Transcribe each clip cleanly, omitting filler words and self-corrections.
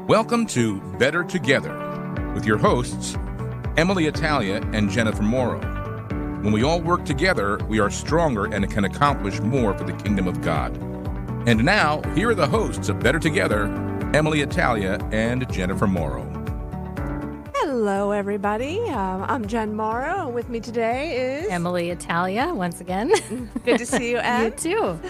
Welcome to Better Together with your hosts, EmmaLee Italia and Jennifer Morrow. When we all work together, we are stronger and can accomplish more for the kingdom of God. And now, here are the hosts of Better Together, EmmaLee Italia and Jennifer Morrow. Hello, everybody. I'm Jen Morrow, and with me today is EmmaLee Italia, once again. Good to see you, Em. You too.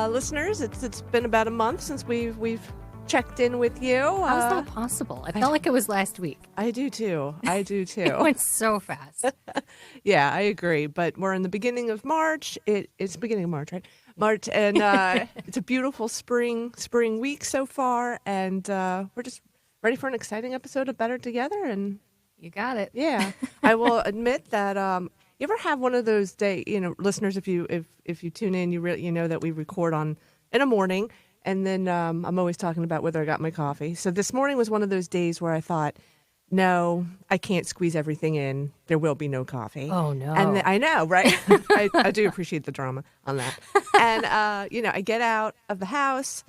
Listeners, it's been about a month since we've checked in with you. How's that possible? I felt like it was last week. I do too. It went so fast. Yeah, I agree. But we're in the beginning of March. It's the beginning of March, right? March, and it's a beautiful spring week so far, and we're just ready for an exciting episode of Better Together. And you got it. Yeah, I will admit that. You ever have one of those days? Listeners, if you tune in, you know that we record in the morning. And then I'm always talking about whether I got my coffee. So this morning was one of those days where I thought, no, I can't squeeze everything in. There will be no coffee. Oh, no. And I know, right? I do appreciate the drama on that. And, I get out of the house.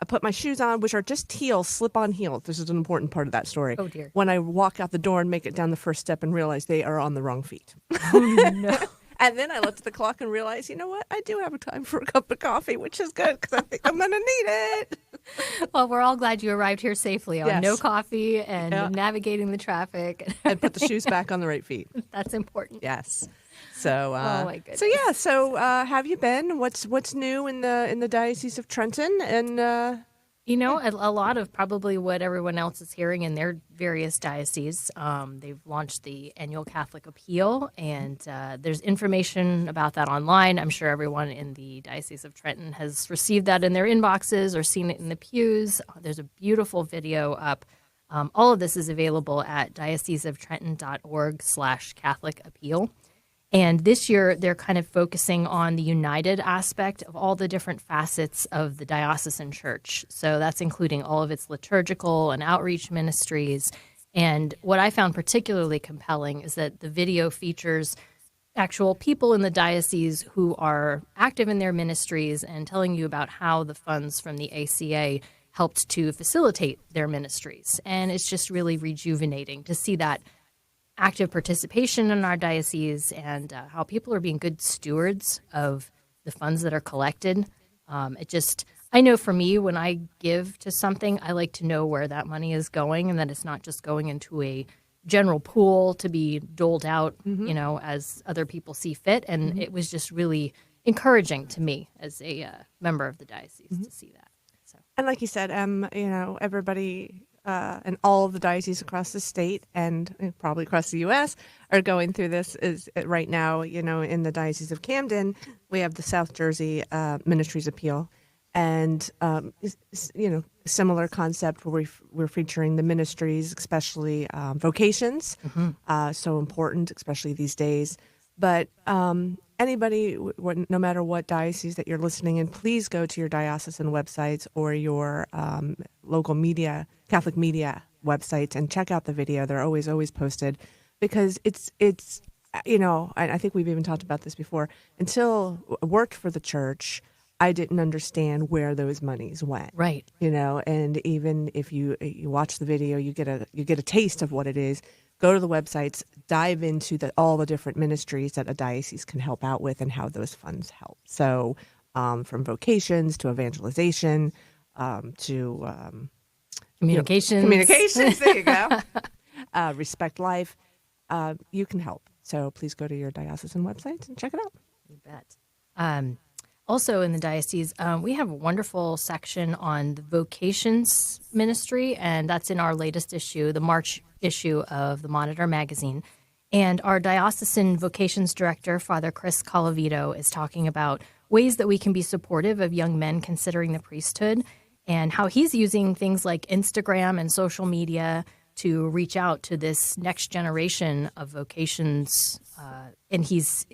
I put my shoes on, which are just heels, slip-on heels. This is an important part of that story. Oh, dear. When I walk out the door and make it down the first step and realize they are on the wrong feet. Oh, no. And then I looked at the clock and realized, you know what? I do have a time for a cup of coffee, which is good because I think I'm going to need it. Well, we're all glad you arrived here safely on Yes. no coffee and navigating the traffic. And put the shoes back on the right feet. That's important. Yes. So, oh my goodness. So have you been? What's new in the Diocese of Trenton? And a lot of probably what everyone else is hearing in their various dioceses. They've launched the annual Catholic Appeal, and there's information about that online. I'm sure everyone in the Diocese of Trenton has received that in their inboxes or seen it in the pews. There's a beautiful video up. All of this is available at dioceseoftrenton.org/Catholic Appeal. And this year, they're kind of focusing on the united aspect of all the different facets of the diocesan church. So that's including all of its liturgical and outreach ministries. And what I found particularly compelling is that the video features actual people in the diocese who are active in their ministries and telling you about how the funds from the ACA helped to facilitate their ministries. And it's just really rejuvenating to see that active participation in our diocese and how people are being good stewards of the funds that are collected. I know for me, when I give to something, I like to know where that money is going and that it's not just going into a general pool to be doled out, as other people see fit. And it was just really encouraging to me as a member of the diocese to see that. So. And like you said, everybody and all of the dioceses across the state and probably across the U.S. are going through this right now. In the Diocese of Camden, we have the South Jersey Ministries Appeal, and similar concept where we're featuring the ministries, especially vocations, so important, especially these days. But anybody, no matter what diocese that you're listening in, please go to your diocesan websites or your local Catholic media websites and check out the video. They're always posted because it's I think we've even talked about this before. Until I worked for the church, I didn't understand where those monies went. Right. And even if you watch the video, you get a taste of what it is. Go to the websites, dive into all the different ministries that a diocese can help out with and how those funds help. So from vocations to evangelization to communications, there you go. Respect Life, you can help. So please go to your diocesan websites and check it out. You bet. Also in the diocese, we have a wonderful section on the vocations ministry, and that's in our latest issue, the March issue of the Monitor magazine. And our diocesan vocations director, Father Chris Colavito, is talking about ways that we can be supportive of young men considering the priesthood and how he's using things like Instagram and social media to reach out to this next generation of vocations. And he's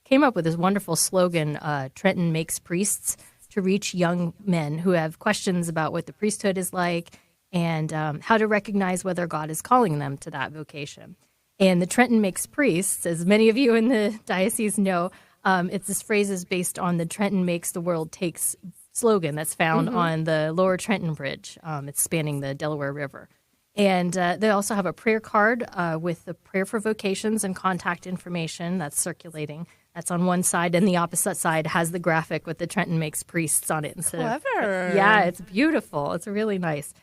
came up with this wonderful slogan, Trenton Makes Priests, to reach young men who have questions about what the priesthood is like and how to recognize whether God is calling them to that vocation. And the Trenton Makes Priests, as many of you in the diocese know, this phrase is based on the Trenton Makes, the World Takes slogan that's found on the Lower Trenton Bridge. It's spanning the Delaware River. And they also have a prayer card with the prayer for vocations and contact information that's circulating. That's on one side, and the opposite side has the graphic with the Trenton Makes Priests on it instead of. Yeah, it's beautiful. It's really nice.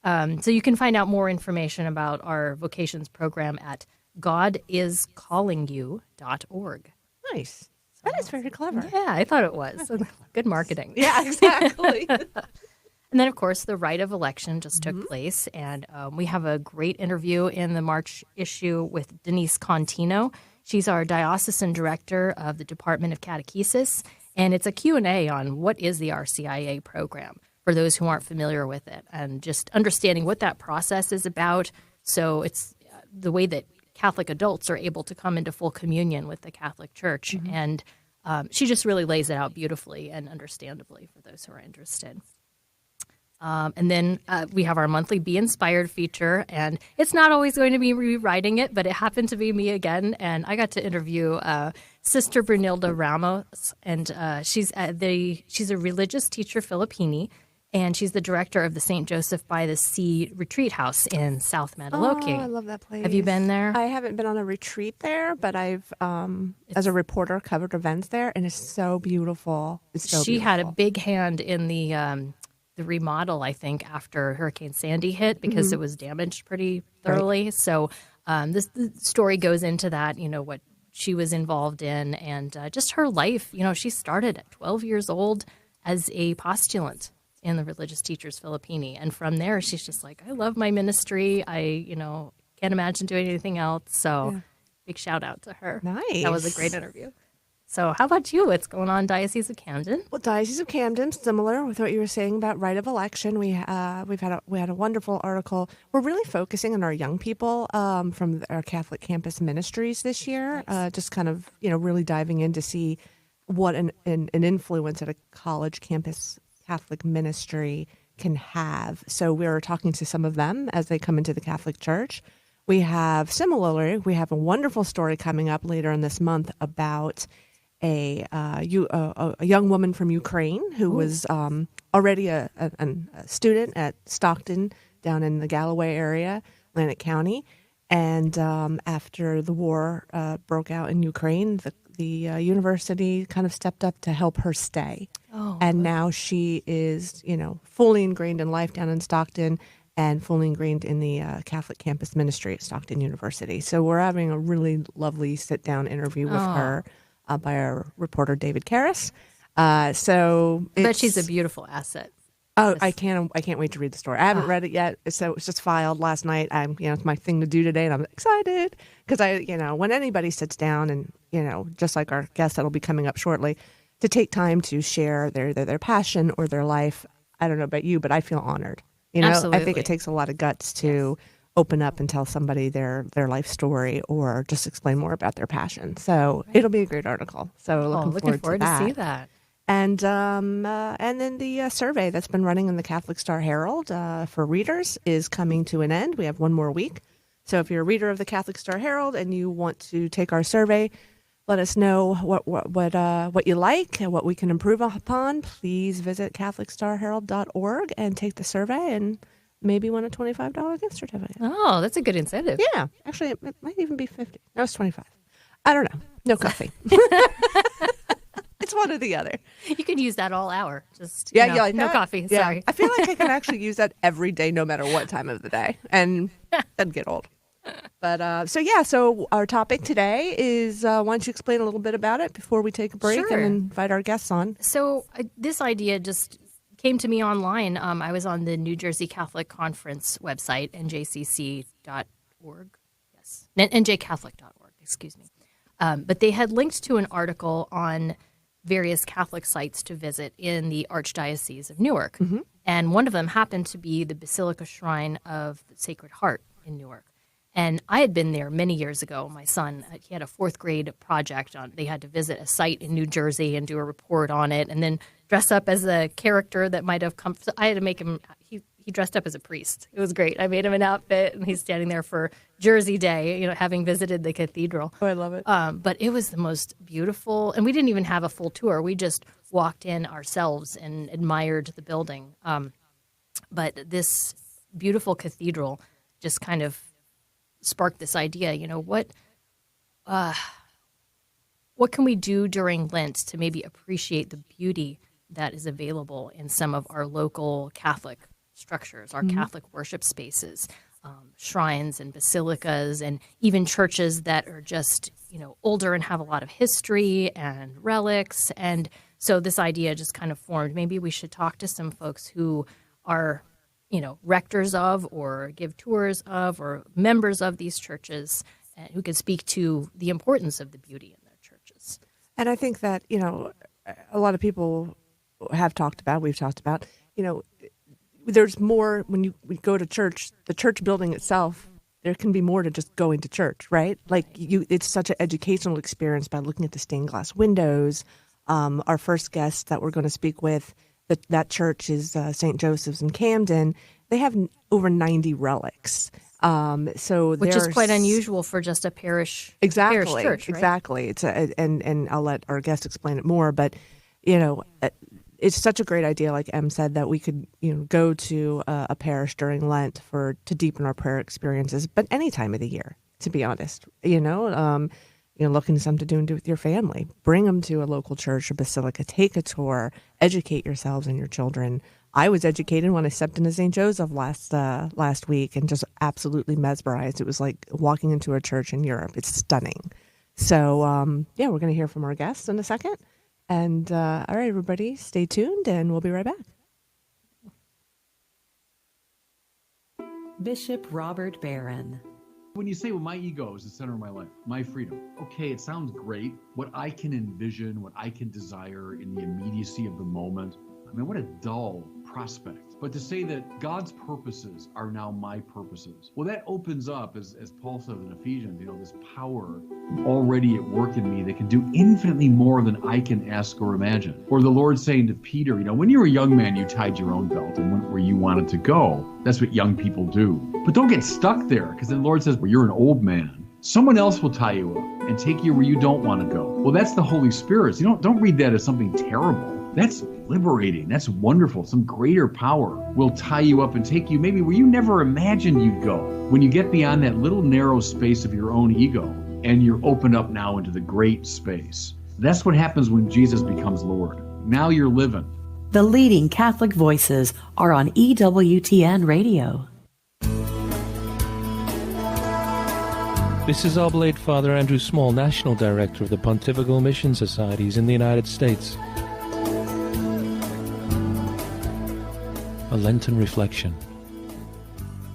So you can find out more information about our vocations program at godiscallingyou.org. Nice. That is very clever. Yeah, I thought it was. Good marketing. Yeah, exactly. And then, of course, the right of election just took place, and we have a great interview in the March issue with Denise Contino. She's our diocesan director of the Department of Catechesis, and it's a Q&A on what is the RCIA program for those who aren't familiar with it, and just understanding what that process is about. So it's the way that Catholic adults are able to come into full communion with the Catholic Church, and she just really lays it out beautifully and understandably for those who are interested. And then we have our monthly Be Inspired feature, and it's not always going to be rewriting it, but it happened to be me again, and I got to interview Sister Brunilda Ramos, and she's a religious teacher Filipini, and she's the director of the St. Joseph by the Sea Retreat House in South Mandaloki. Oh, I love that place. Have you been there? I haven't been on a retreat there, but I've, as a reporter, covered events there, and it's so beautiful. It's so she beautiful. had a big hand in the remodel, I think, after Hurricane Sandy hit, because it was damaged pretty thoroughly. Right. So the story goes into that, what she was involved in, and just her life. She started at 12 years old as a postulant in the Religious Teachers Filipini. And from there, she's just like, I love my ministry. I, can't imagine doing anything else. So big shout out to her. Nice. That was a great interview. So how about you? What's going on Diocese of Camden? Well, Diocese of Camden, similar with what you were saying about right of election. We had a wonderful article. We're really focusing on our young people from our Catholic campus ministries this year. Nice. Just kind of really diving in to see what an influence at a college campus Catholic ministry can have. So we're talking to some of them as they come into the Catholic Church. We have a wonderful story coming up later in this month about a young woman from Ukraine who was already a student at Stockton down in the Galloway area, Atlantic County. And after the war broke out in Ukraine, the university kind of stepped up to help her stay. And now she is, fully ingrained in life down in Stockton and fully ingrained in the Catholic campus ministry at Stockton University. So we're having a really lovely sit-down interview with her by our reporter, David Karras. I bet she's a beautiful asset. Oh, I can't wait to read the story. I haven't read it yet, so it's just filed last night. It's my thing to do today, and I'm excited because when anybody sits down and, just like our guest that'll be coming up shortly, to take time to share their passion or their life. I don't know about you, but I feel honored. Absolutely. I think it takes a lot of guts to open up and tell somebody their life story or just explain more about their passion. So it'll be a great article. So looking forward to see that. And then the survey that's been running in the Catholic Star Herald for readers is coming to an end. We have one more week. So if you're a reader of the Catholic Star Herald and you want to take our survey, let us know what you like and what we can improve upon. Please visit CatholicStarHerald.org and take the survey and maybe win a $25 gift certificate. Oh, that's a good incentive. Yeah. Actually, it might even be $50. No, it's $25. I don't know. No coffee. It's one or the other. You can use that all hour. Just you like no that? coffee. Yeah. Sorry. I feel like I can actually use that every day, no matter what time of the day, and doesn't get old. But so our topic today is why don't you explain a little bit about it before we take a break Sure. and invite our guests on? So this idea just came to me online. I was on the New Jersey Catholic Conference website, njcc.org. Yes, njcatholic.org. Excuse me. But they had linked to an article on various Catholic sites to visit in the Archdiocese of Newark. Mm-hmm. And one of them happened to be the Basilica Shrine of the Sacred Heart in Newark. And I had been there many years ago. My son, he had a fourth grade project on. They had to visit a site in New Jersey and do a report on it, and then dress up as a character that might have come. So I had to make him. He he dressed up as a priest. It was great. I made him an outfit, and he's standing there for Jersey Day, having visited the cathedral. Oh, I love it. But it was the most beautiful, and we didn't even have a full tour. We just walked in ourselves and admired the building. But this beautiful cathedral just kind of sparked this idea, what can we do during Lent to maybe appreciate the beauty that is available in some of our local Catholic structures, our Catholic worship spaces, shrines and basilicas, and even churches that are just, older and have a lot of history and relics. And so this idea just kind of formed. Maybe we should talk to some folks who are, rectors of or give tours of or members of these churches who can speak to the importance of the beauty in their churches. And I think that, a lot of people we've talked about, there's more when we go to church, the church building itself, there can be more to just going to church, right? Like it's such an educational experience by looking at the stained glass windows. Our first guest that we're going to speak with, that church is St. Joseph's in Camden. They have over 90 relics. Which is quite unusual for just a parish church, right? Exactly. It's and I'll let our guest explain it more, but it's such a great idea, like Em said, that we could go to a parish during Lent to deepen our prayer experiences, but any time of the year, to be honest, looking for something to do with your family, bring them to a local church or basilica, take a tour, educate yourselves and your children. I was educated when I stepped into St. Joseph last week and just absolutely mesmerized. It was like walking into a church in Europe. It's stunning. So, we're going to hear from our guests in a second. And all right, everybody, stay tuned and we'll be right back. Bishop Robert Barron. When you say, well, my ego is the center of my life, my freedom, okay, it sounds great. What I can envision, what I can desire in the immediacy of the moment, what a dull prospect. But to say that God's purposes are now my purposes, well, that opens up, as Paul says in Ephesians, this power already at work in me that can do infinitely more than I can ask or imagine. Or the Lord saying to Peter, when you were a young man, you tied your own belt and went where you wanted to go. That's what young people do. But don't get stuck there, because the Lord says, well, you're an old man. Someone else will tie you up and take you where you don't want to go. Well, that's the Holy Spirit. So don't read that as something terrible. That's liberating. That's wonderful. Some greater power will tie you up and take you maybe where you never imagined you'd go. When you get beyond that little narrow space of your own ego and you're opened up now into the great space. That's what happens when Jesus becomes Lord. Now you're living. The leading Catholic voices are on EWTN Radio. This is Oblate Father Andrew Small, National Director of the Pontifical Mission Societies in the United States. A Lenten reflection.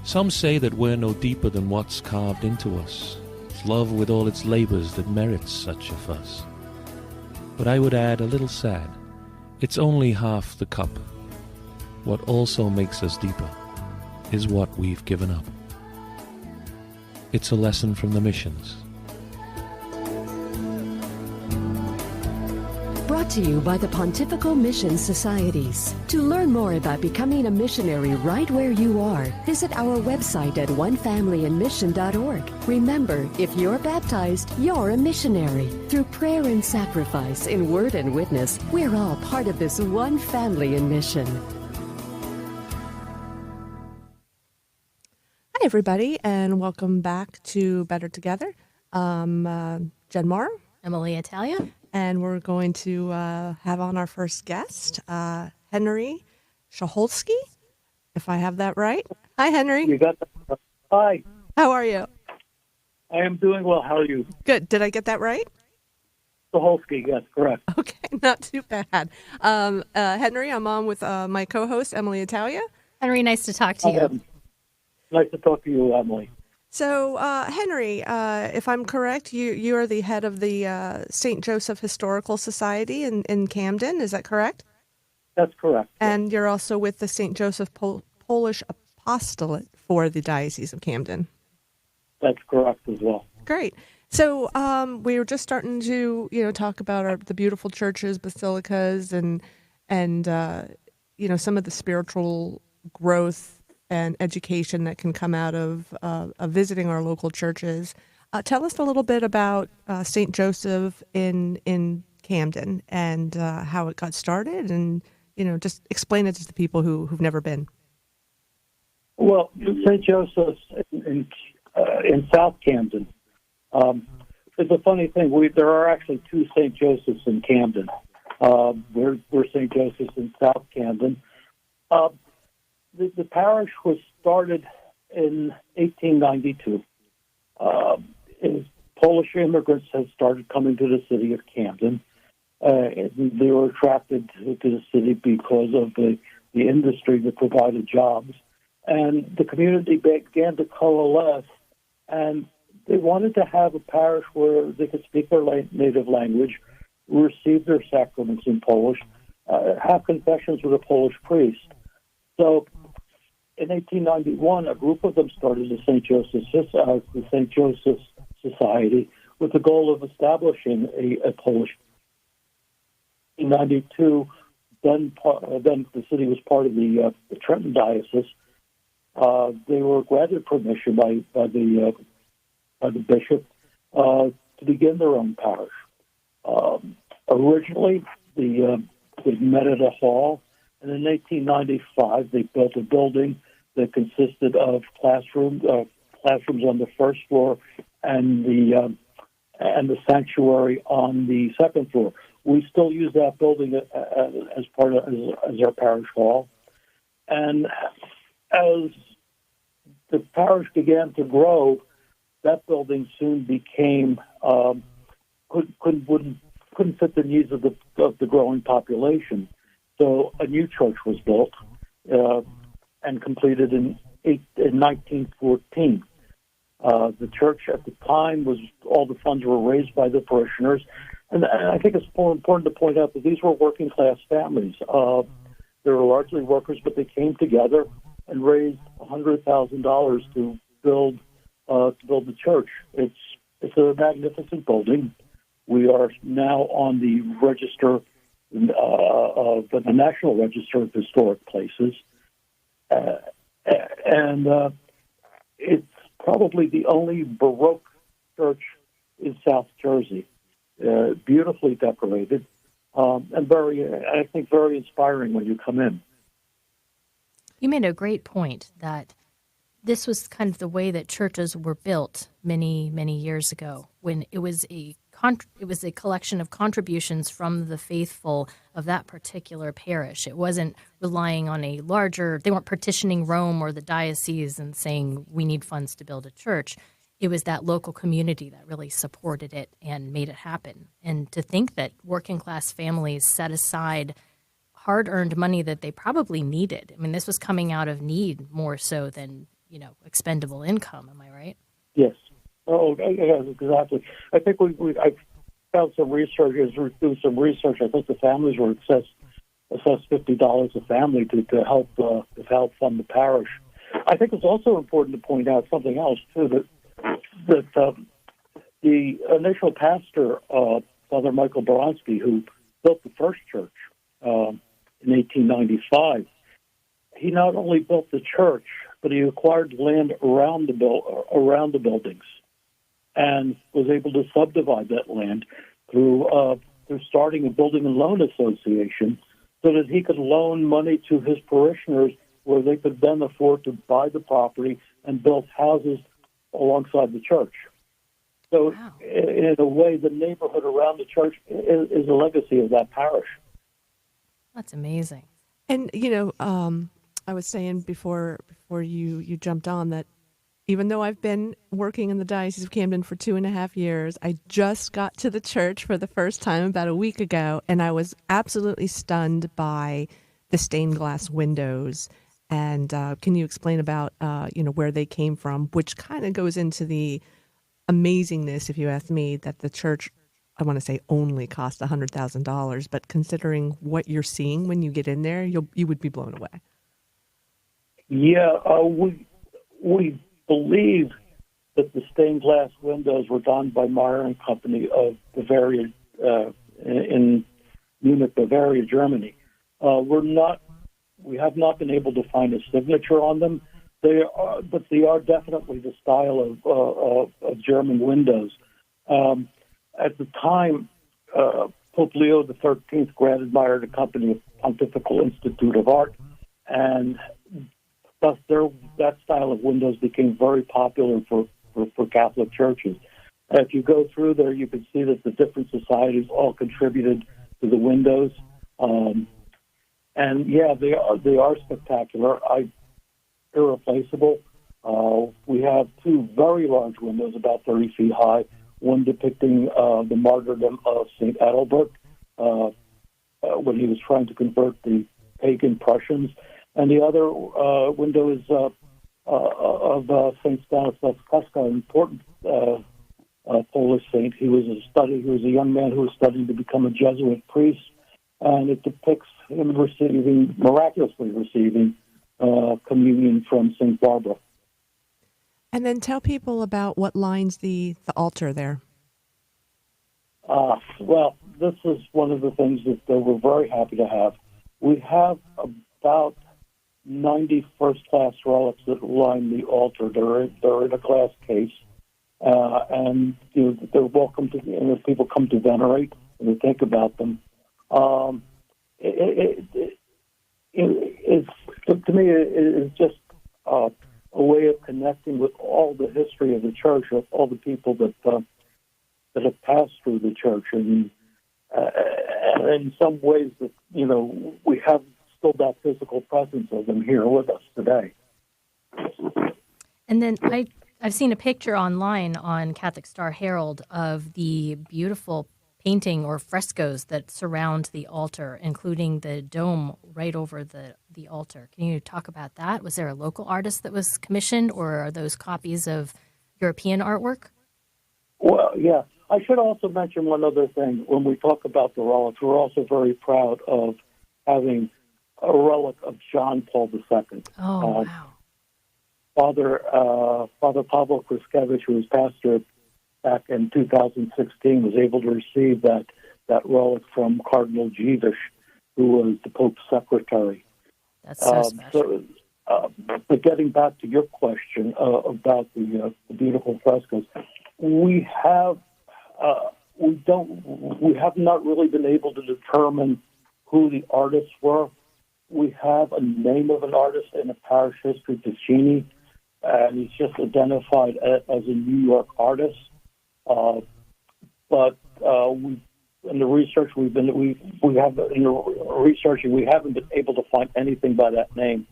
Some say that we're no deeper than what's carved into us. It's love with all its labors that merits such a fuss. But I would add a little sad. It's only half the cup. What also makes us deeper is what we've given up. It's a lesson from the missions. Brought to you by the Pontifical Mission Societies. To learn more about becoming a missionary right where you are, visit our website at onefamilyinmission.org. Remember, if you're baptized, you're a missionary. Through prayer and sacrifice, in word and witness, we're all part of this one family in mission. Hi, everybody, and welcome back to Better Together. Jen Morrow. EmmaLee Italia. And we're going to have on our first guest, Henry Szchulski, if I have that right. Hi, Henry. You got that. Hi. How are you? I am doing well. How are you? Good. Did I get that right? Szchulski, yes, correct. Okay, not too bad. Henry, I'm on with my co-host, EmmaLee Italia. Henry, nice to talk to you. Nice to talk to you, EmmaLee. So, Henry, if I'm correct, you are the head of the St. Joseph Historical Society in Camden. Is that correct? That's correct. And you're also with the St. Joseph Polish Apostolate for the Diocese of Camden. That's correct as well. Great. So we were just starting to, talk about the beautiful churches, basilicas, and some of the spiritual growth and education that can come out of visiting our local churches. Tell us a little bit about St. Joseph in Camden and how it got started, and just explain it to the people who've never been. Well, St. Joseph's in South Camden. It's a funny thing. There are actually two St. Joseph's in Camden. We're St. Joseph's in South Camden. The parish was started in 1892. Polish immigrants had started coming to the city of Camden. They were attracted to the city because of the industry that provided jobs. And the community began to coalesce, and they wanted to have a parish where they could speak their native language, receive their sacraments in Polish, have confessions with a Polish priest. So in 1891, a group of them started the St. Joseph's Society with the goal of establishing a Polish. In 1992, then the city was part of the Trenton Diocese. They were granted permission by the bishop to begin their own parish. Originally, they met at a hall, and in 1895 they built a building that consisted of classrooms on the first floor and the sanctuary on the second floor. We still use that building as our parish hall, and as the parish began to grow, that building soon became couldn't fit the needs of the growing population. So a new church was built and completed in 1914. The church at the time all the funds were raised by the parishioners, and I think it's more important to point out that these were working class families. They were largely workers, but they came together and raised $100,000 to build the church. It's a magnificent building. We are now on the register of the National Register of Historic Places, and it's probably the only Baroque church in South Jersey. Beautifully decorated, and I think very inspiring when you come in. You made a great point that this was kind of the way that churches were built many, many years ago, when it was a collection of contributions from the faithful of that particular parish. It wasn't relying on they weren't petitioning Rome or the diocese and saying we need funds to build a church. It was that local community that really supported it and made it happen. And to think that working class families set aside hard-earned money that they probably needed. I mean, this was coming out of need more so than, expendable income. Am I right? Yes. Oh, yes, exactly. I think I found some research. As we're doing some research, I think the families were assessed $50 a family to help fund the parish. I think it's also important to point out something else too, that the initial pastor, Father Michael Boronsky, who built the first church in 1895, he not only built the church, but he acquired land around the buildings, and was able to subdivide that land through starting a building and loan association, so that he could loan money to his parishioners, where they could then afford to buy the property and build houses alongside the church. So, wow. In a way, the neighborhood around the church is a legacy of that parish. That's amazing. And I was saying before you jumped on that even though I've been working in the Diocese of Camden for 2.5 years, I just got to the church for the first time about a week ago, and I was absolutely stunned by the stained glass windows. And can you explain about where they came from, which kind of goes into the amazingness, if you ask me, that the church, I want to say, only cost $100,000, but considering what you're seeing when you get in there, you would be blown away. Yeah, we believe that the stained glass windows were done by Meyer and Company of Bavaria in Munich, Bavaria, Germany. We have not been able to find a signature on them, but they are definitely the style of German windows. At the time, Pope Leo XIII granted Meyer the company a Pontifical Institute of Art, and thus that style of windows became very popular for Catholic churches. If you go through there, you can see that the different societies all contributed to the windows. And yeah, they are spectacular. Irreplaceable. We have two very large windows, about 30 feet high, one depicting the martyrdom of St. Adalbert when he was trying to convert the pagan Prussians, and the other window is of St. Stanislaus Kostka, an important Polish saint. He was a young man who was studying to become a Jesuit priest, and it depicts him miraculously receiving communion from St. Barbara. And then tell people about what lines the altar there. Well, this is one of the things that we're very happy to have. We have about 90 first-class relics that line the altar. They're in a glass case, and they're welcome to. And people come to venerate and to think about them. To me, it's just a way of connecting with all the history of the church, of all the people that have passed through the church, and in some ways that we have still that physical presence of them here with us today. And then I've seen a picture online on Catholic Star Herald of the beautiful painting or frescoes that surround the altar, including the dome right over the altar. Can you talk about that? Was there a local artist that was commissioned, or are those copies of European artwork? Well, yeah. I should also mention one other thing. When we talk about the relics, we're also very proud of having a relic of John Paul II. Oh, wow. Father Pavel Kriskevich, who was pastor back in 2016, was able to receive that relic from Cardinal Jewish, who was the Pope's secretary. That's so special. But getting back to your question about the beautiful frescoes, we have not really been able to determine who the artists were. We have a name of an artist in a parish history, Ticini, and he's just identified as a New York artist. But in the research we haven't been able to find anything by that name.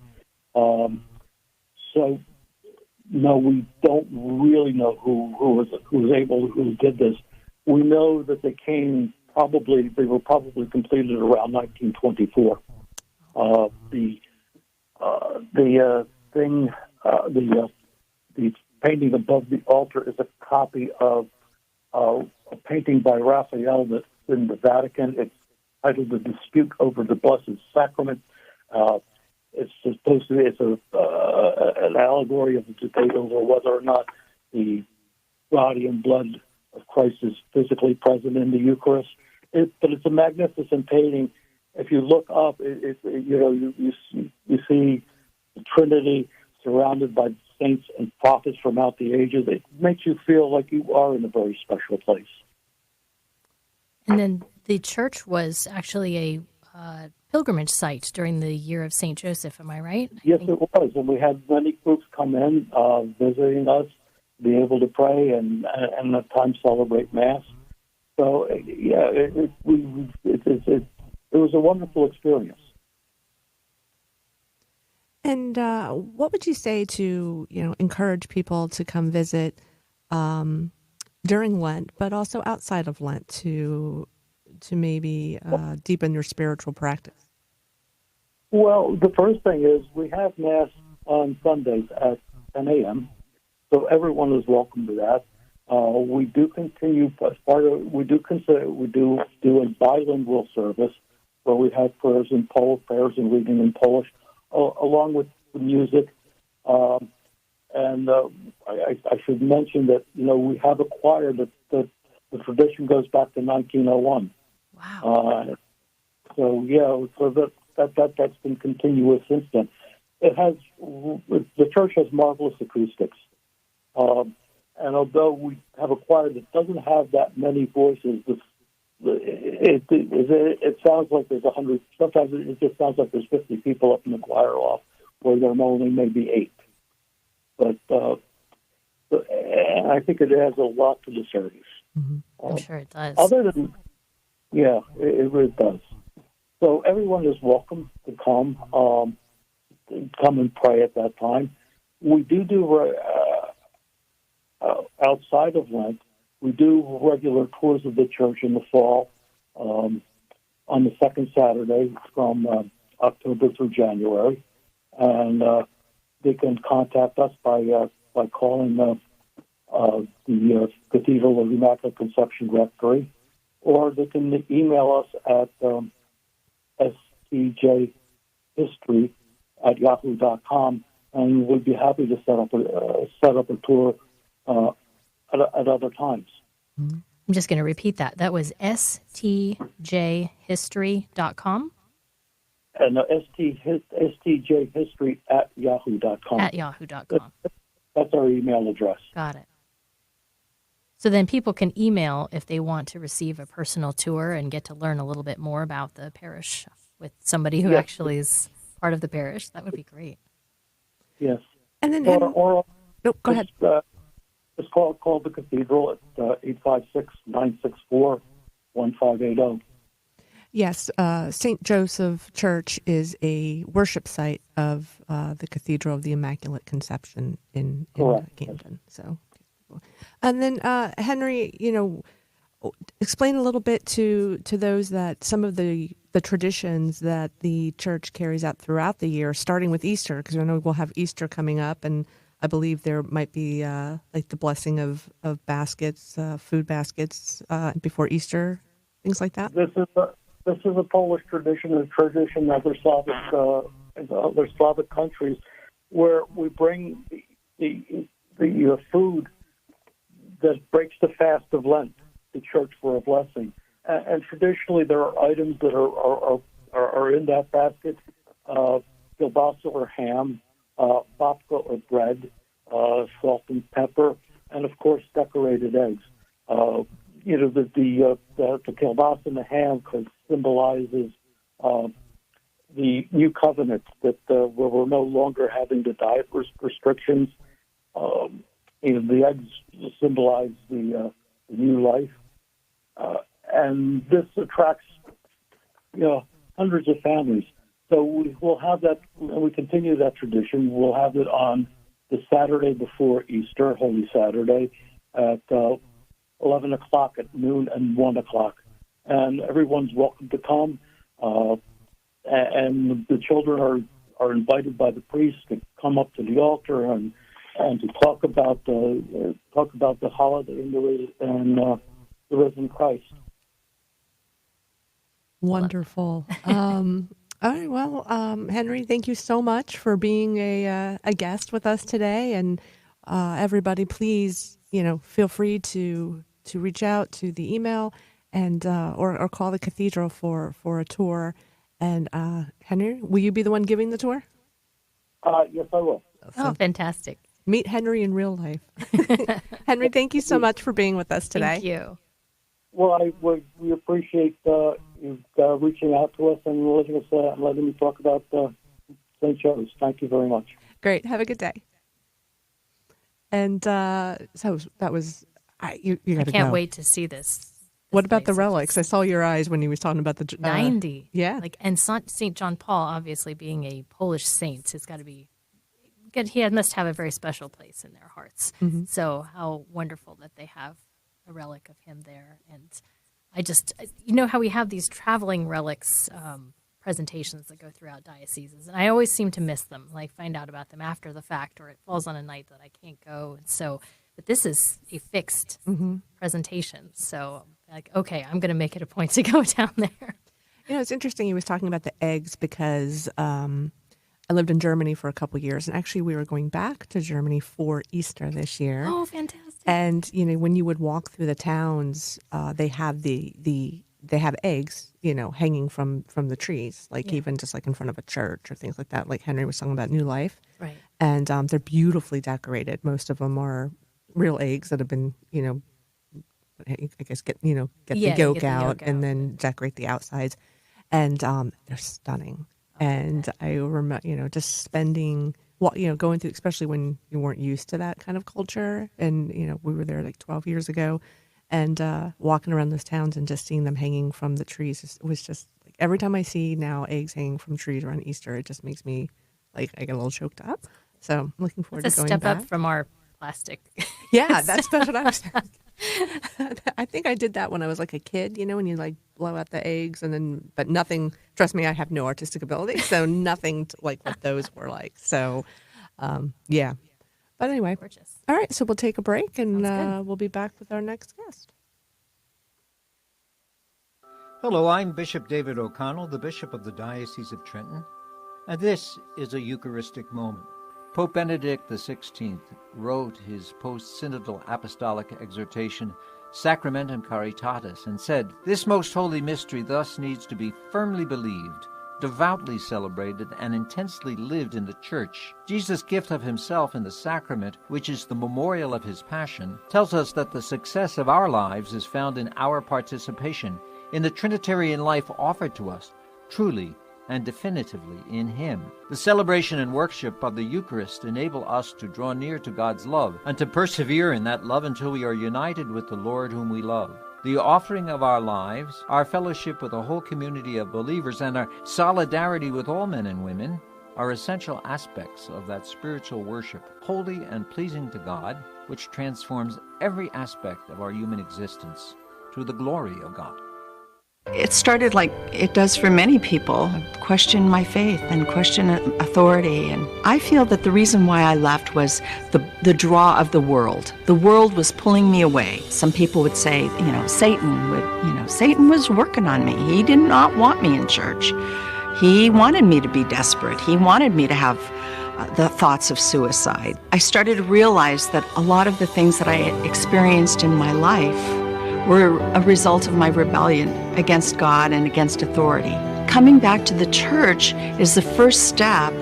So no, we don't really know who did this. We know that they were probably completed around 1924. The painting above the altar is a copy of a painting by Raphael that's in the Vatican. It's titled "The Dispute Over the Blessed Sacrament." It's supposed to be an allegory of the debate over whether or not the body and blood of Christ is physically present in the Eucharist. But it's a magnificent painting. If you look up, you see the Trinity surrounded by saints and prophets from out the ages. It makes you feel like you are in a very special place. And then the church was actually a pilgrimage site during the year of St. Joseph, am I right? Yes, it was. And we had many groups come in visiting us, be able to pray and at times celebrate Mass. So, yeah, it was a wonderful experience. And what would you say to encourage people to come visit during Lent, but also outside of Lent to maybe deepen your spiritual practice? Well, the first thing is we have Mass on Sundays at 10 a.m., so everyone is welcome to that. We do continue we do a bilingual service where we have prayers in Polish, prayers and reading in Polish, along with the music. And I should mention that we have a choir that the tradition goes back to 1901. Wow. So that's been continuous since then. the church has marvelous acoustics. And although we have a choir that doesn't have that many voices, it sounds like there's 100. Sometimes it just sounds like there's 50 people up in the choir loft, where there are only maybe 8. But I think it adds a lot to the service. Mm-hmm. I'm sure it does. It really does. So everyone is welcome to come and pray at that time. We do outside of Lent, we do regular tours of the church in the fall on the second Saturday from October through January, and they can contact us by calling the Cathedral of the Immaculate Conception Rectory, or they can email us at stjhistory@yahoo.com, and we'd be happy to set up a tour at other times. I'm just going to repeat that. That was stjhistory.com. And stjhistory@yahoo.com. At yahoo.com. That's our email address. Got it. So then people can email if they want to receive a personal tour and get to learn a little bit more about the parish with somebody who actually is part of the parish. That would be great. Yes. And then, go ahead. Just call the Cathedral at 856-964-1580. Yes, St. Joseph Church is a worship site of the Cathedral of the Immaculate Conception in Camden. So, and then Henry, explain a little bit to those that some of the traditions that the church carries out throughout the year, starting with Easter, because I know we'll have Easter coming up, and I believe there might be like the blessing of baskets, food baskets before Easter, things like that. This is a Polish tradition, a tradition of other Slavic countries, where we bring the food that breaks the fast of Lent to church for a blessing. And traditionally, there are items that are in that basket: kielbasa or ham, babka or bread, salt and pepper, and of course decorated eggs. The kielbasa and the ham symbolizes the new covenant that where we're no longer having the diet restrictions. The eggs symbolize the new life, and this attracts hundreds of families. So we'll have that, and we continue that tradition. We'll have it on the Saturday before Easter, Holy Saturday, at 11 o'clock, at noon, and 1 o'clock. And everyone's welcome to come. And the children are invited by the priest to come up to the altar and to talk about the holiday and the risen Christ. Wonderful. All right. Well, Henry, thank you so much for being a guest with us today. And everybody, please, feel free to reach out to the email and or call the cathedral for a tour. And Henry, will you be the one giving the tour? Yes, I will. Oh, fantastic. Meet Henry in real life. Henry, thank you so much for being with us today. Thank you. Well, we appreciate you reaching out to us and letting me talk about St. Joe's. Thank you very much. Great. Have a good day. And so that was you got to go. I can't wait to see this. What about the relics? I saw your eyes when he was talking about the 90. Yeah. And St. John Paul, obviously being a Polish saint, has got to be good. He must have a very special place in their hearts. Mm-hmm. So how wonderful that they have a relic of him there. And I just, how we have these traveling relics presentations that go throughout dioceses, and I always seem to miss them. Like find out about them after the fact, or it falls on a night that I can't go. And so, but this is a fixed presentation. So okay, I'm going to make it a point to go down there. It's interesting. He was talking about the eggs because I lived in Germany for a couple of years, and actually we were going back to Germany for Easter this year. Oh, fantastic. And, when you would walk through the towns, they have the they have eggs, hanging from the trees, like even just like in front of a church or things like that. Like Henry was talking about New Life, Right. And they're beautifully decorated. Most of them are real eggs that have been, I guess get the yolk out and then decorate the outsides, and they're stunning. And I remember, just spending, going through, especially when you weren't used to that kind of culture, and we were there like 12 years ago. And walking around those towns and just seeing them hanging from the trees was just like, every time I see now eggs hanging from trees around Easter, it just makes me like I get a little choked up. So I'm looking forward to going back. It's a step up from our plastic. Yeah, that's what I was saying. I think I did that when I was like a kid, when you like blow out the eggs but nothing. Trust me, I have no artistic ability, so nothing like what those were like. So, yeah. But anyway, gorgeous. All right, so we'll take a break and we'll be back with our next guest. Hello, I'm Bishop David O'Connell, the Bishop of the Diocese of Trenton, and this is a Eucharistic moment. Pope Benedict XVI wrote his post-synodal apostolic exhortation, Sacramentum Caritatis, and said, "This most holy mystery thus needs to be firmly believed, devoutly celebrated, and intensely lived in the Church. Jesus' gift of himself in the sacrament, which is the memorial of his passion, tells us that the success of our lives is found in our participation in the Trinitarian life offered to us, truly and definitively in him. The celebration and worship of the Eucharist enable us to draw near to God's love and to persevere in that love until we are united with the Lord whom we love. The offering of our lives, our fellowship with a whole community of believers, and our solidarity with all men and women are essential aspects of that spiritual worship, holy and pleasing to God, which transforms every aspect of our human existence to the glory of God." It started like it does for many people, question my faith and question authority. And I feel that the reason why I left was the draw of the world. The world was pulling me away. Some people would say, Satan was working on me. He did not want me in church. He wanted me to be desperate. He wanted me to have the thoughts of suicide. I started to realize that a lot of the things that I had experienced in my life were a result of my rebellion against God and against authority. Coming back to the church is the first step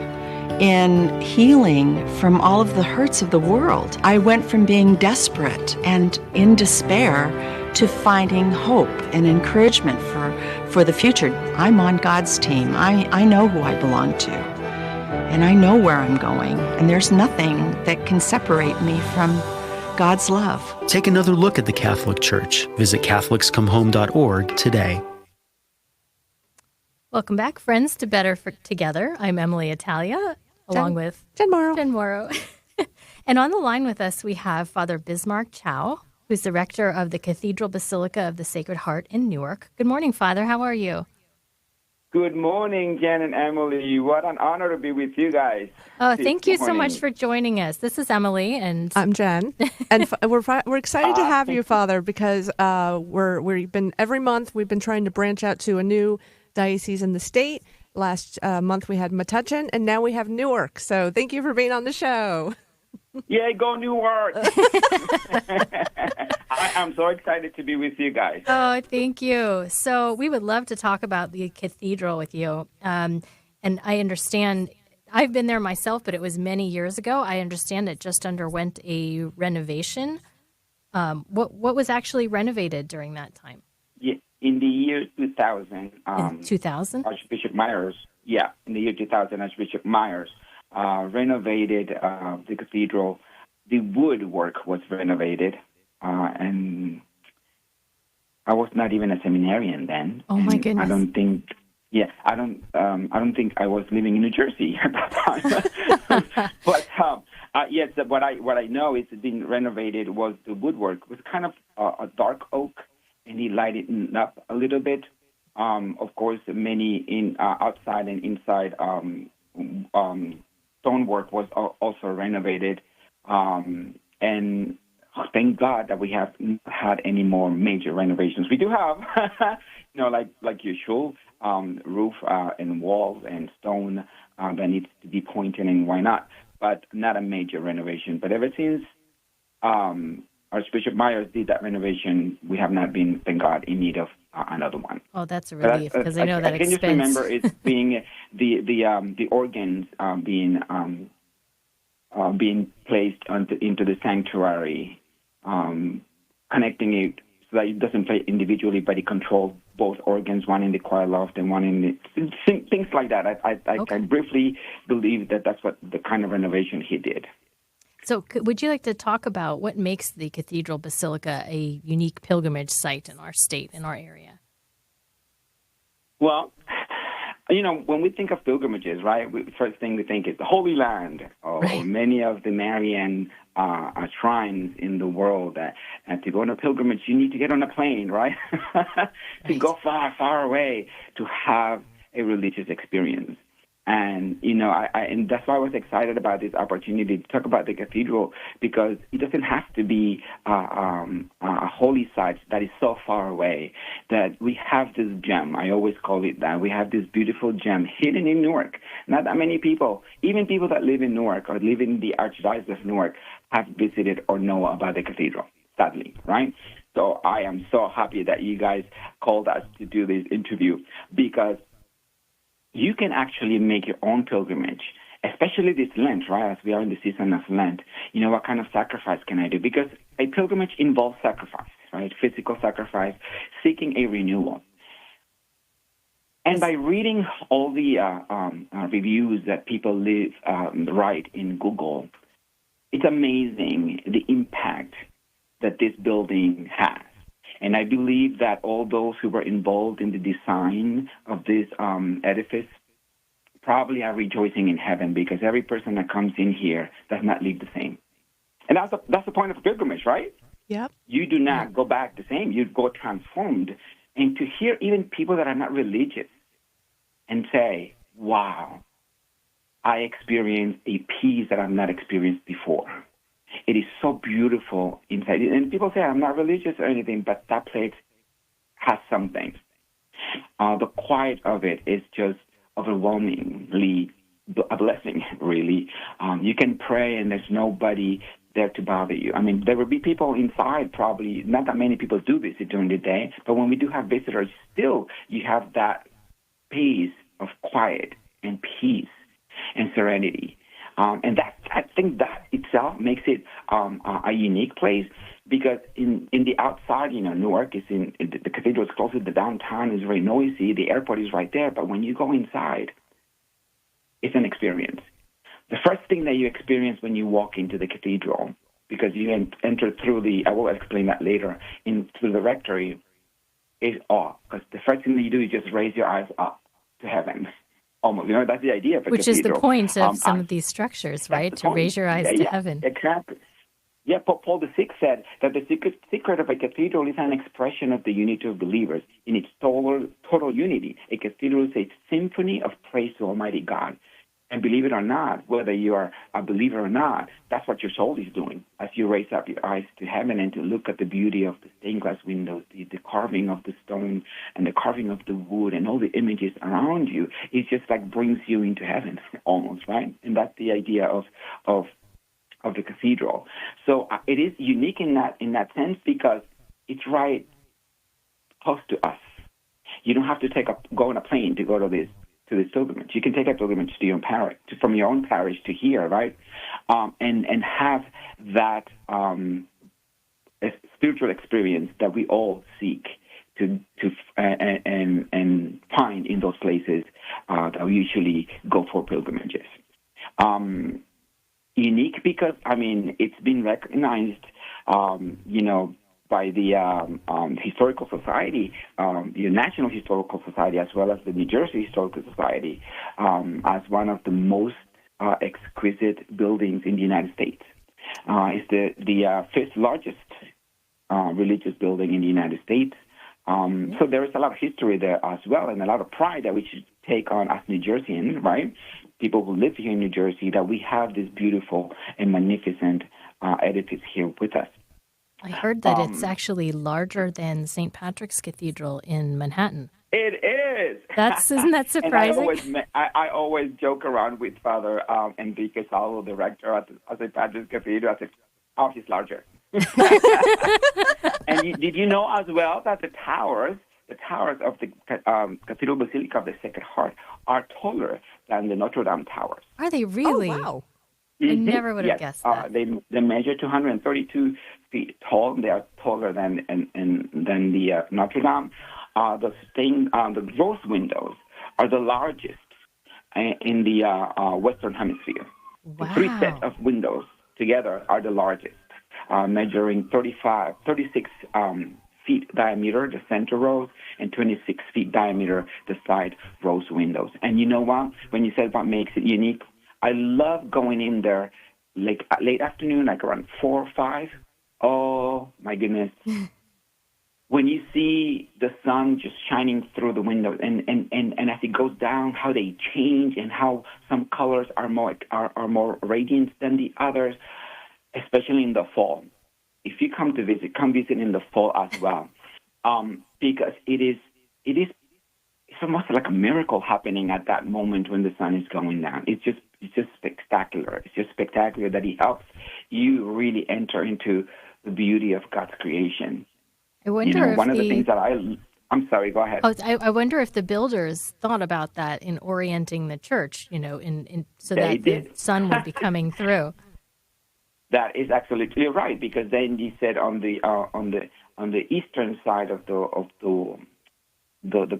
in healing from all of the hurts of the world. I went from being desperate and in despair to finding hope and encouragement for the future. I'm on God's team. I know who I belong to, and I know where I'm going, and there's nothing that can separate me from God's love. Take another look at the Catholic Church. Visit CatholicsComeHome.org today. Welcome back, friends, to Better Together. I'm EmmaLee Italia, along with Jen Morrow. And on the line with us, we have Father Bismark Chau, who's the rector of the Cathedral Basilica of the Sacred Heart in Newark. Good morning, Father. How are you? Good morning, Jen and EmmaLee. What an honor to be with you guys. Oh, thank you so much for joining us. This is EmmaLee, and I'm Jen, and we're excited to have you, Father, because we've been every month we've been trying to branch out to a new diocese in the state. Last month we had Metuchen, and now we have Newark. So thank you for being on the show. Yeah, go Newark. I'm so excited to be with you guys. Oh, thank you. So we would love to talk about the cathedral with you. And I understand, I've been there myself, but it was many years ago. I understand it just underwent a renovation. What was actually renovated during that time? Yeah, in the year 2000. 2000? Archbishop Myers, in the year 2000, Archbishop Myers renovated the cathedral. The woodwork was renovated, and I was not even a seminarian then. Oh my goodness! I don't think I was living in New Jersey at that time. But yes, what I know is being renovated was the woodwork. It was kind of a dark oak, and he lighted it up a little bit. Of course, many outside and inside stonework was also renovated, and thank God that we have not had any more major renovations. We do have, like usual, roof and walls and stone that needs to be pointed, and why not? But not a major renovation. But ever since Archbishop Myers did that renovation, we have not been, thank God, in need of another one. Oh, that's a relief, because I know that I can expense. just remember it being the organs being placed into the sanctuary, connecting it so that it doesn't play individually, but it controls both organs, one in the choir loft and one in the things like that. I can briefly believe that that's what the kind of renovation he did. So would you like to talk about what makes the Cathedral Basilica a unique pilgrimage site in our state, in our area? Well, when we think of pilgrimages, right, first thing we think is the Holy Land, or many of the Marian shrines in the world. And to go on a pilgrimage, you need to get on a plane, right? To go far, far away to have a religious experience. And, and that's why I was excited about this opportunity to talk about the cathedral, because it doesn't have to be a holy site that is so far away, that we have this gem. I always call it that. We have this beautiful gem hidden in Newark. Not that many people, even people that live in Newark or live in the Archdiocese of Newark, have visited or know about the cathedral, sadly, right? So I am so happy that you guys called us to do this interview, because you can actually make your own pilgrimage, especially this Lent, right, as we are in the season of Lent. What kind of sacrifice can I do? Because a pilgrimage involves sacrifice, right, physical sacrifice, seeking a renewal. And by reading all the reviews that people write in Google, it's amazing the impact that this building has. And I believe that all those who were involved in the design of this edifice probably are rejoicing in heaven, because every person that comes in here does not leave the same. And that's the point of a pilgrimage, right? Yep. You do not go back the same. You go transformed. And to hear even people that are not religious and say, wow, I experienced a peace that I've not experienced before. It is so beautiful inside. And people say, I'm not religious or anything, but that place has something. The quiet of it is just overwhelmingly a blessing, really. You can pray and there's nobody there to bother you. I mean, there will be people inside probably. Not that many people do visit during the day, but when we do have visitors, still you have that peace of quiet and peace and serenity. And I think that itself makes it a unique place, because in the outside, Newark is the cathedral is close to the downtown, is very noisy, the airport is right there, but when you go inside, it's an experience. The first thing that you experience when you walk into the cathedral, because you enter through I will explain that later, through the rectory, is awe, because the first thing that you do is just raise your eyes up to heaven. Almost, that's the idea of a Which cathedral. is the point of some of these structures, right? To raise your eyes to heaven. Exactly. Yeah, Pope Paul VI said that the secret of a cathedral is an expression of the unity of believers in its total unity. A cathedral is a symphony of praise to Almighty God. And believe it or not, whether you are a believer or not, that's what your soul is doing as you raise up your eyes to heaven and to look at the beauty of the stained glass windows, the carving of the stone and the carving of the wood and all the images around you. It just like brings you into heaven almost, right? And that's the idea of the cathedral. So it is unique in that sense, because it's right close to us. You don't have to go on a plane to go to this pilgrimage. You can take a pilgrimage to your own parish, from your own parish to here, right? And have that spiritual experience that we all seek to find in those places that we usually go for pilgrimages. Unique because, it's been recognized, by the Historical Society, the National Historical Society, as well as the New Jersey Historical Society, as one of the most exquisite buildings in the United States. It's the fifth largest religious building in the United States. So there is a lot of history there as well, and a lot of pride that we should take on as New Jerseyans, right? People who live here in New Jersey, that we have this beautiful and magnificent edifice here with us. I heard that it's actually larger than St. Patrick's Cathedral in Manhattan. It is. Isn't that surprising? And I always joke around with Father Enrique Salvo, the rector at St. Patrick's Cathedral. I said, oh, he's larger. And did you know as well that the the towers of the Cathedral Basilica of the Sacred Heart are taller than the Notre Dame towers. Are they really? Oh, wow. I never would have guessed that. They measure 232 feet tall. They are taller than the Notre Dame. The rose windows are the largest in the Western Hemisphere. Wow. The three sets of windows together are the largest, measuring 36 feet diameter, the center rose, and 26 feet diameter, the side rose windows. And you know what? When you said what makes it unique, I love going in there late afternoon, like around 4 or 5. Oh, my goodness. When you see the sun just shining through the windows and as it goes down, how they change and how some colors are more radiant than the others, especially in the fall. If you come visit in the fall as well, because it's almost like a miracle happening at that moment when the sun is going down. It's just spectacular. It's just spectacular that it helps you really enter into the beauty of God's creation. I wonder if one of the things that I'm sorry, go ahead. Oh, I wonder if the builders thought about that in orienting the church, so that the sun would be coming through. That is absolutely right, because then he said on the eastern side of the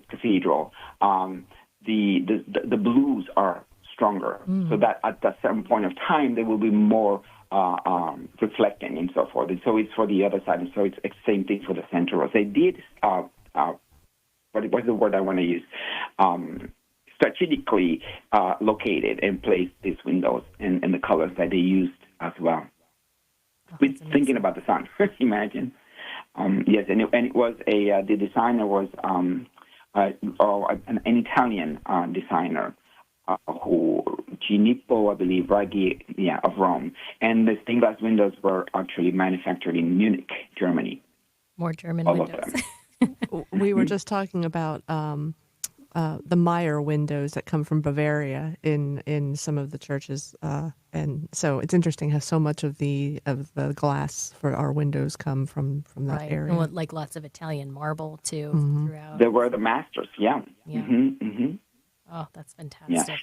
cathedral, the blues are stronger, so that at a certain point of time there will be more reflecting and so forth. And so it's for the other side, and so it's the same thing for the center. They did what's the word I want to use? Strategically located and placed these windows and the colors that they used as well. With thinking about the sun, imagine. Yes, and it was the designer was an Italian designer who Ginipo, I believe, of Rome. And the stained glass windows were actually manufactured in Munich, Germany. More German All windows. We were just talking about the Meyer windows that come from Bavaria in some of the churches, and so it's interesting how so much of the glass for our windows come from that area. And like lots of Italian marble too throughout. They were the masters, yeah. Yeah. Mm-hmm. Oh, that's fantastic. Yeah.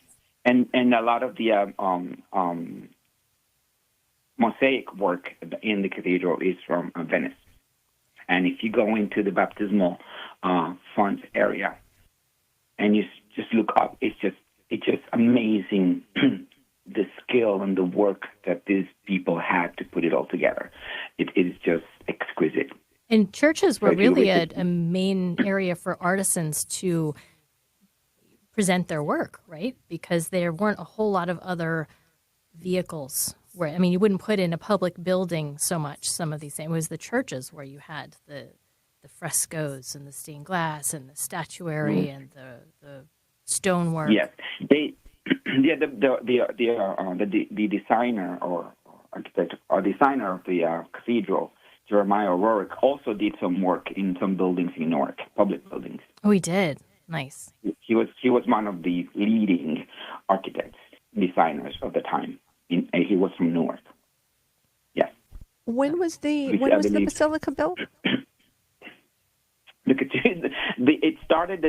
And a lot of the mosaic work in the cathedral is from Venice. And if you go into the baptismal font area and you just look up, it's just amazing the skill and the work that these people had to put it all together. It is just exquisite. And churches were really a main area for artisans to present their work, right? Because there weren't a whole lot of other vehicles where, you wouldn't put in a public building so much some of these things. It was the churches where you had the frescoes and the stained glass and the statuary and the stonework. Yes, the designer or architect or designer of the cathedral, Jeremiah O'Rourke, also did some work in some buildings in Newark, public buildings. Oh, he did. Nice. He was one of the leading architects, designers of the time. He was from Newark. Yes. When was the basilica built? The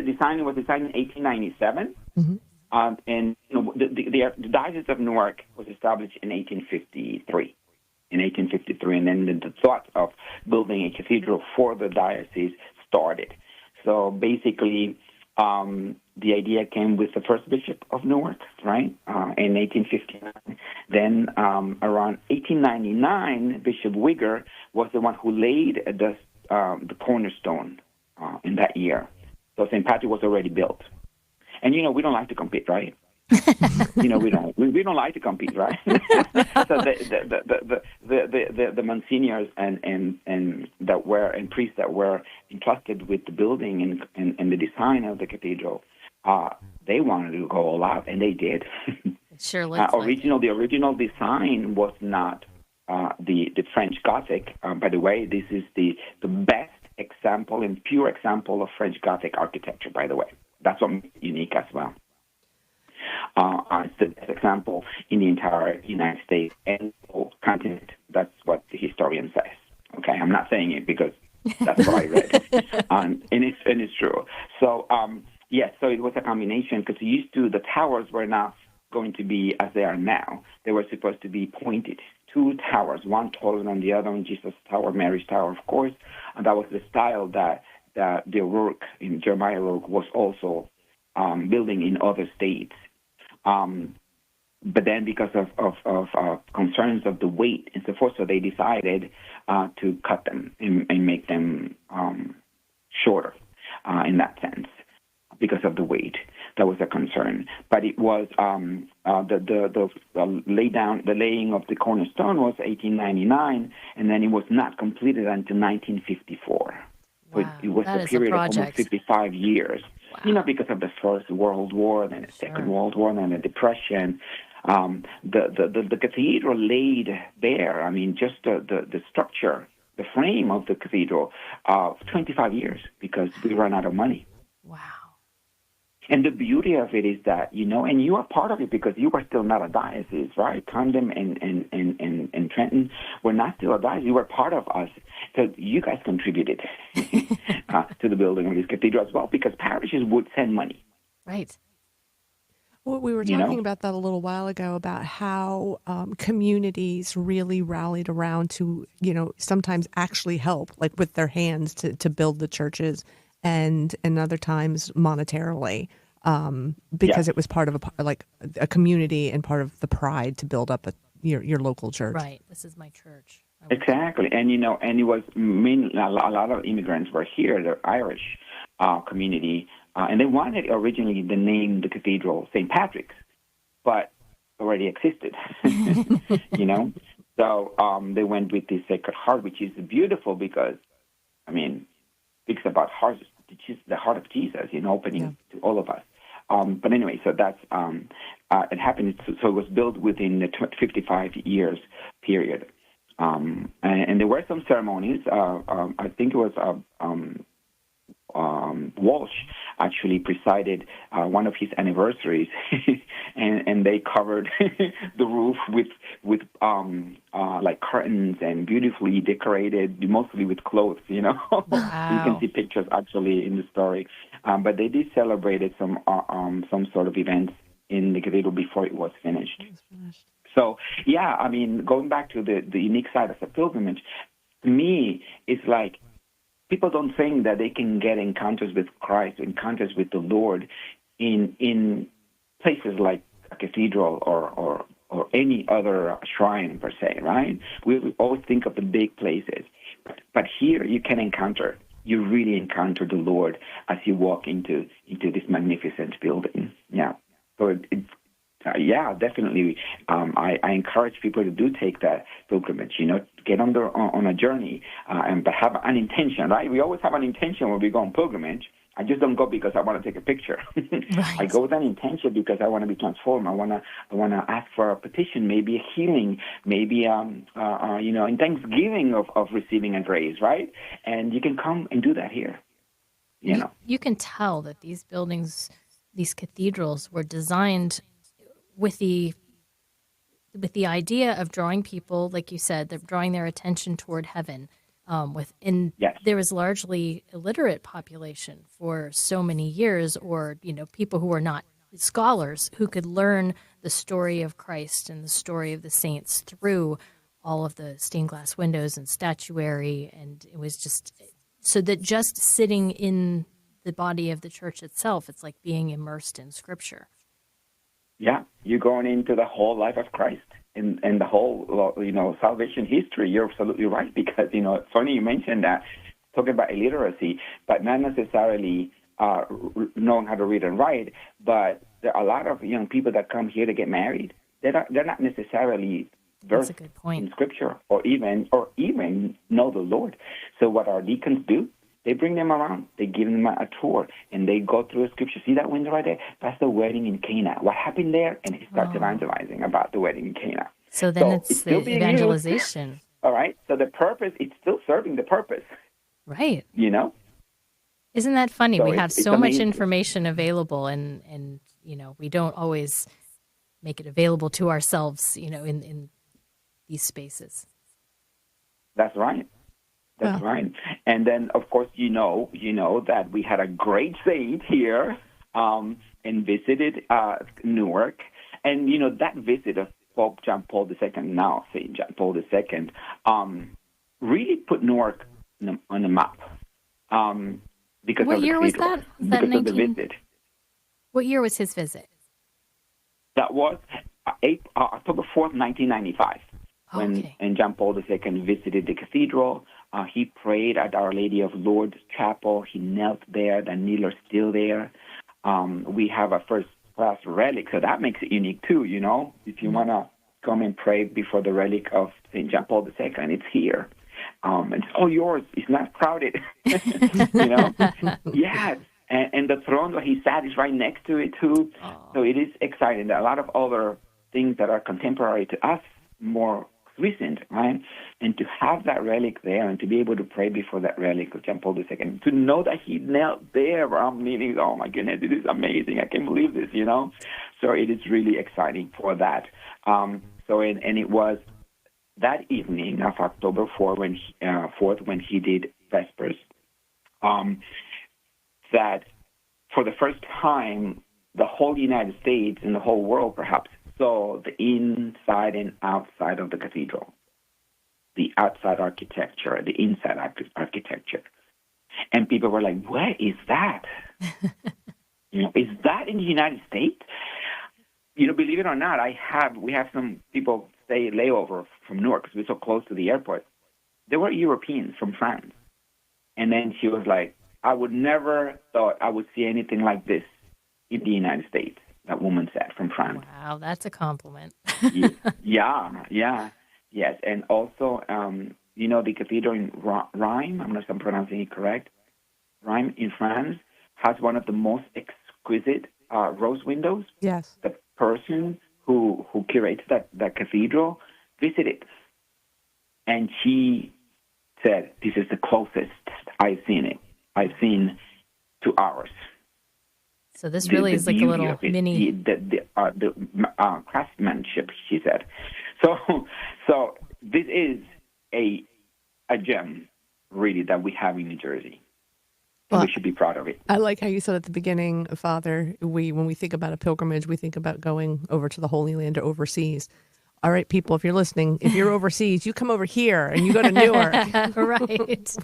design was designed in 1897, and the Diocese of Newark was established in 1853. And then the thought of building a cathedral for the diocese started. So basically, the idea came with the first bishop of Newark, right, in 1859. Then around 1899, Bishop Wigger was the one who laid the cornerstone in that year. So St. Patrick was already built. And, we don't like to compete, right? we don't like to compete, right? So the monsignors and that were and priests that were entrusted with the building and the design of the cathedral, they wanted to go all out, and they did. Sure. The original design was not the French Gothic. By the way, this is the best example and pure example of French Gothic architecture. By the way, that's what makes it unique as well. It's the best example in the entire United States and the whole continent. That's what the historian says. Okay, I'm not saying it because That's what I read. And it's true. So, yes, so it was a combination because the towers were not going to be as they are now. They were supposed to be pointed. Two towers, one taller than the other, and Jesus Tower, Mary's Tower, of course. And that was the style that the O'Rourke, in Jeremiah O'Rourke, was also building in other states. But then because of concerns of the weight and so forth, so they decided to cut them and make them shorter in that sense because of the weight. That was a concern. But it was the laying of the cornerstone was 1899, and then it was not completed until 1954. Wow, so it was a period of almost 55 years. Wow. Because of the First World War, then the Second World War, then the Depression. The cathedral laid bare, just the structure, the frame of the cathedral, 25 years because we ran out of money. Wow. And the beauty of it is that, and you are part of it because you were still not a diocese, right? Camden and Trenton were not still a diocese. You were part of us. So you guys contributed to the building of this cathedral as well because parishes would send money. Right. Well, we were talking about that a little while ago about how communities really rallied around to, sometimes actually help, like with their hands to build the churches and other times monetarily, because it was part of a community and part of the pride to build up your local church. Right. This is my church. Exactly. And, and it was a lot of immigrants were here, the Irish community, and they wanted originally the name, the cathedral, St. Patrick's, but already existed, So they went with the Sacred Heart, which is beautiful because, speaks about the heart of Jesus, opening to all of us. But anyway, so that's, it happened, so it was built within the 55 years period. And there were some ceremonies. I think it was Walsh actually presided one of his anniversaries, and they covered the roof with like curtains and beautifully decorated, mostly with clothes. Wow. You can see pictures actually in the story. But they did celebrate some sort of events in the cathedral before it was finished. So, going back to the unique side of the pilgrimage, to me, it's like people don't think that they can get encounters with Christ, encounters with the Lord in places like a cathedral or any other shrine per se, right? We always think of the big places. But here you can you really encounter the Lord as you walk into this magnificent building. Yeah. So definitely. I encourage people to do take that pilgrimage. Get on a journey, but have an intention. Right? We always have an intention when we go on pilgrimage. I just don't go because I want to take a picture. Right. I go with an intention because I want to be transformed. I want to ask for a petition, maybe a healing, maybe in thanksgiving of receiving a grace. Right? And you can come and do that here. You can tell that these buildings, these cathedrals, were designed with the idea of drawing people, like you said, they're drawing their attention toward heaven. There was largely illiterate population for so many years, or people who were not scholars who could learn the story of Christ and the story of the saints through all of the stained glass windows and statuary, and it was just so that just sitting in the body of the church itself, it's like being immersed in Scripture. Yeah, you're going into the whole life of Christ and the whole, salvation history. You're absolutely right because, it's funny you mentioned that, talking about illiteracy, but not necessarily knowing how to read and write, but there are a lot of young people that come here to get married. They're not necessarily versed in Scripture or even know the Lord. So what our deacons do, they bring them around. They give them a tour, and they go through a scripture. See that window right there? That's the wedding in Cana. What happened there? And he starts evangelizing about the wedding in Cana. So then it's the evangelization. Used. All right. So the purpose, it's still serving the purpose. Right. Isn't that funny? So we have so much information available, and we don't always make it available to ourselves, in these spaces. That's right. That's right. And then, of course, you know that we had a great saint here and visited Newark. And, that visit of Pope John Paul II, now St. John Paul II, really put Newark on the map. Because what of the year was cathedral, that? Was that because of the visit. What year was his visit? That was October 4th, 1995. When John Paul II visited the cathedral, he prayed at Our Lady of Lourdes Chapel. He knelt there. The kneeler's still there. We have a first-class relic, so that makes it unique too, If you want to come and pray before the relic of St. John Paul II, it's here. It's all yours. It's not crowded, Yes. And the throne where he sat is right next to it, too. So it is exciting. There are a lot of other things that are contemporary to us, more recent, right? And to have that relic there and to be able to pray before that relic of John Paul II, to know that he knelt there, meaning, oh, my goodness, this is amazing. I can't believe this, So it is really exciting for that. And it was that evening of October 4th when he did Vespers, that for the first time, the whole United States and the whole world perhaps saw the inside and outside of the cathedral, the outside architecture, the inside architecture. And people were like, what is that? Is that in the United States? Believe it or not, we have some people stay layover from Newark because we're so close to the airport. They were Europeans from France. And then she was like, I would never thought I would see anything like this in the United States, that woman said, from France. Wow, that's a compliment. Yeah. Yes, and also, the cathedral in Rheims, I'm not sure I'm pronouncing it correct, Rheims in France has one of the most exquisite rose windows. Yes. The person who curates that cathedral visited, and she said, this is the closest I've seen to ours. So this really is like a little mini... The craftsmanship, she said. So this is a gem, really, that we have in New Jersey. Well, we should be proud of it. I like how you said at the beginning, Father, when we think about a pilgrimage, we think about going over to the Holy Land or overseas. All right, people, if you're listening, if you're overseas, you come over here and you go to Newark. Right.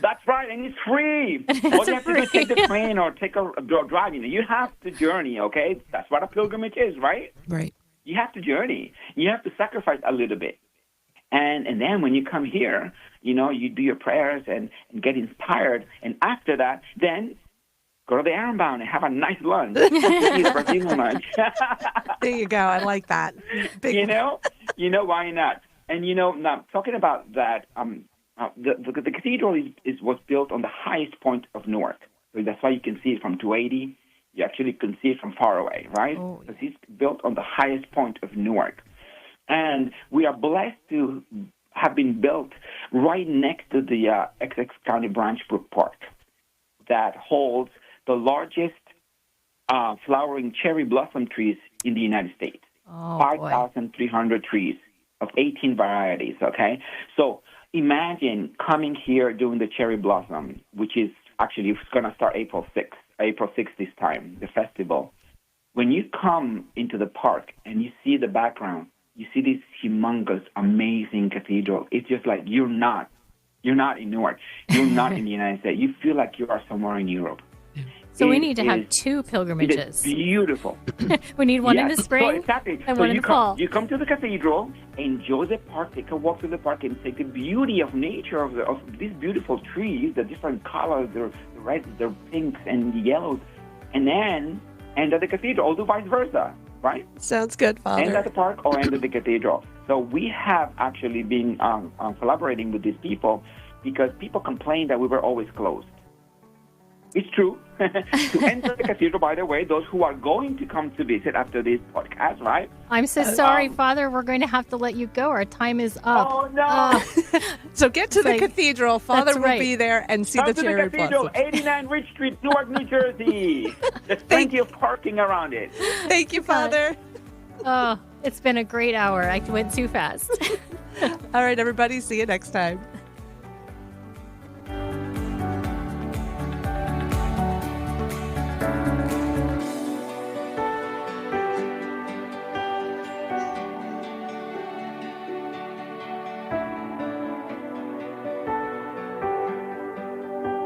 That's right, and it's free. All you have to do is take the train or drive. You have to journey, okay? That's what a pilgrimage is, right? Right. You have to journey. You have to sacrifice a little bit. And then when you come here, you do your prayers and get inspired. And after that, then go to the Ironbound and have a nice lunch. Eat a Brazilian lunch. There you go. I like that. Why not? And, now talking about that, the cathedral was built on the highest point of Newark. So that's why you can see it from 280. You actually can see it from far away, right? Because it's built on the highest point of Newark. And we are blessed to have been built right next to the Essex County Branch Brook Park that holds the largest flowering cherry blossom trees in the United States. 5,300 trees of 18 varieties, okay? So imagine coming here during the cherry blossom, which is actually going to start April 6th this time, the festival. When you come into the park and you see the background, you see this humongous, amazing cathedral. It's just like you're not in Newark. You're not in the United States. You feel like you are somewhere in Europe. So we need to have two pilgrimages. It is beautiful. We need one in the spring and one in the fall. You come to the cathedral, enjoy the park, take a walk through the park, and take the beauty of nature of these beautiful trees, the different colors, the reds, the pinks, and the yellows, and then end at the cathedral, or do vice versa, right? Sounds good, Father. End at the park or end at the cathedral. So we have actually been collaborating with these people because people complain that we were always closed. It's true. To enter the cathedral, by the way, those who are going to come to visit after this podcast, right? I'm so sorry, Father. We're going to have to let you go. Our time is up. Oh, no. So get to the cathedral. Father will be there and see come the cherry blossom. 89 Ridge Street, Newark, New Jersey. There's plenty of parking around it. Thank you, Father. Oh, it's been a great hour. I went too fast. All right, everybody. See you next time.